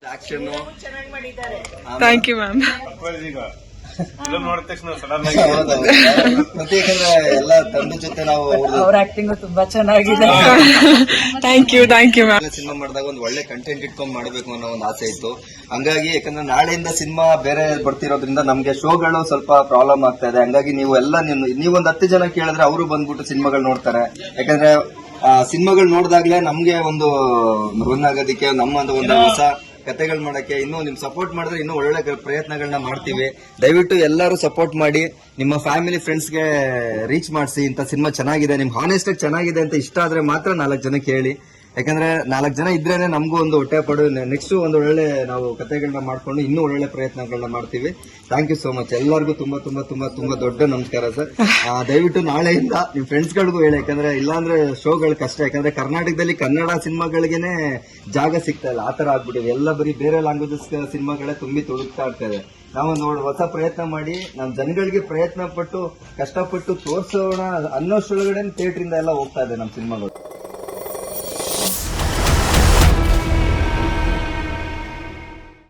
Action ಚೆನ್ನಾಗಿ ಮಾಡಿದ್ದಾರೆ. Thank you ma'am. ನೋಡಿದ ತಕ್ಷಣ ಸಡನ್ ಆಗಿ ಮತ್ತೆ ಯಾಕಂದ್ರೆ ಎಲ್ಲ ತಂಡ ಜೊತೆ ನಾವು ಅವ್ರ ಆಕ್ಟಿಂಗ್ ತುಂಬಾ ಚೆನ್ನಾಗಿದೆ. Thank you ma'am. ಸಿನಿಮಾ ಮಾಡಿದಾಗ ಒಂದು ಒಳ್ಳೆ ಕಂಟೆಂಟ್ ಇಟ್ಕೊಂಡ್ ಮಾಡಬೇಕು ಅನ್ನೋ ಒಂದು ಆಸೆ ಇತ್ತು. ಹಂಗಾಗಿ ಯಾಕಂದ್ರೆ ನಾಳೆಯಿಂದ ಸಿನಿಮಾ ಬೇರೆ ಬರ್ತಿರೋದ್ರಿಂದ ನಮ್ಗೆ ಶೋಗಳು ಸ್ವಲ್ಪ ಪ್ರಾಬ್ಲಮ್ ಆಗ್ತಾ ಇದೆ. ಹಂಗಾಗಿ ನೀವೊಂದು 10 ಜನ ಕೇಳಿದ್ರೆ ಅವರು ಬಂದ್ಬಿಟ್ಟು ಸಿನಿಮಾಗಳು ನೋಡ್ತಾರೆ. ಯಾಕಂದ್ರೆ ಸಿನಿಮಾಗಳು ನೋಡಿದಾಗ್ಲೇ ನಮ್ಗೆ ಒಂದು ರನ್ ಆಗೋದಕ್ಕೆ ನಮ್ಮ ಒಂದು ಹೊಸ ಕತೆಗಳು ಮಾಡಕ್ಕೆ ಇನ್ನೂ ನಿಮ್ ಸಪೋರ್ಟ್ ಮಾಡಿದ್ರೆ ಇನ್ನೂ ಒಳ್ಳೆ ಪ್ರಯತ್ನಗಳನ್ನ ಮಾಡ್ತೀವಿ. ದಯವಿಟ್ಟು ಎಲ್ಲರೂ ಸಪೋರ್ಟ್ ಮಾಡಿ, ನಿಮ್ಮ ಫ್ಯಾಮಿಲಿ ಫ್ರೆಂಡ್ಸ್ಗೆ ರೀಚ್ ಮಾಡಿಸಿ. ಇಂಥ ಸಿನಿಮಾ ಚೆನ್ನಾಗಿದೆ, ನಿಮ್ ಹಾನೆಸ್ಟ್ ಆಗಿ ಚೆನ್ನಾಗಿದೆ ಅಂತ ಇಷ್ಟ ಆದ್ರೆ ಮಾತ್ರ 4 ಜನಕ್ಕೆ ಹೇಳಿ. ಯಾಕಂದ್ರೆ 4 ಜನ ಇದ್ರೇನೆ ನಮಗೂ ಒಂದು ಹೊಟ್ಟೆ ಪಡು. ನೆಕ್ಸ್ಟ್ ಒಂದು ಒಳ್ಳೆ ನಾವು ಕತೆಗಳನ್ನ ಮಾಡ್ಕೊಂಡು ಇನ್ನೂ ಒಳ್ಳೆ ಪ್ರಯತ್ನಗಳನ್ನ ಮಾಡ್ತೀವಿ. Thank you so much. ಎಲ್ಲರಿಗೂ ತುಂಬಾ ತುಂಬಾ ತುಂಬಾ ತುಂಬಾ ದೊಡ್ಡ ನಮಸ್ಕಾರ ಸರ್. ದಯವಿಟ್ಟು ನಾಳೆಯಿಂದ ನಿಮ್ ಫ್ರೆಂಡ್ಸ್ ಗಳಿಗೂ ಹೇಳಿ, ಯಾಕಂದ್ರೆ ಇಲ್ಲಾಂದ್ರೆ ಶೋಗಳು ಕಷ್ಟ. ಯಾಕಂದ್ರೆ ಕರ್ನಾಟಕದಲ್ಲಿ ಕನ್ನಡ ಸಿನಿಮಾಗಳಿಗೆನೆ ಜಾಗ ಸಿಗ್ತಾ ಇಲ್ಲ, ಆತರ ಆಗ್ಬಿಟ್ಟಿದೆ. ಎಲ್ಲ ಬರೀ ಬೇರೆ ಲ್ಯಾಂಗ್ವೇಜಸ್ ಸಿನಿಮಾಗಳೇ ತುಂಬಿ ತುಡುಕ್ತಾ ಇರ್ತದೆ. ನಾವು ಹೊಸ ಪ್ರಯತ್ನ ಮಾಡಿ ನಮ್ಮ ಜನಗಳಿಗೆ ಪ್ರಯತ್ನ ಪಟ್ಟು ಕಷ್ಟಪಟ್ಟು ತೋರ್ಸೋಣ ಅನ್ನೋಷ್ಟೊಳಗಡೆ ಥಿಯೇಟರ್ ಇಂದ ಎಲ್ಲ ಹೋಗ್ತಾ ಇದೆ ನಮ್ಮ ಸಿನಿಮಾಗಳು.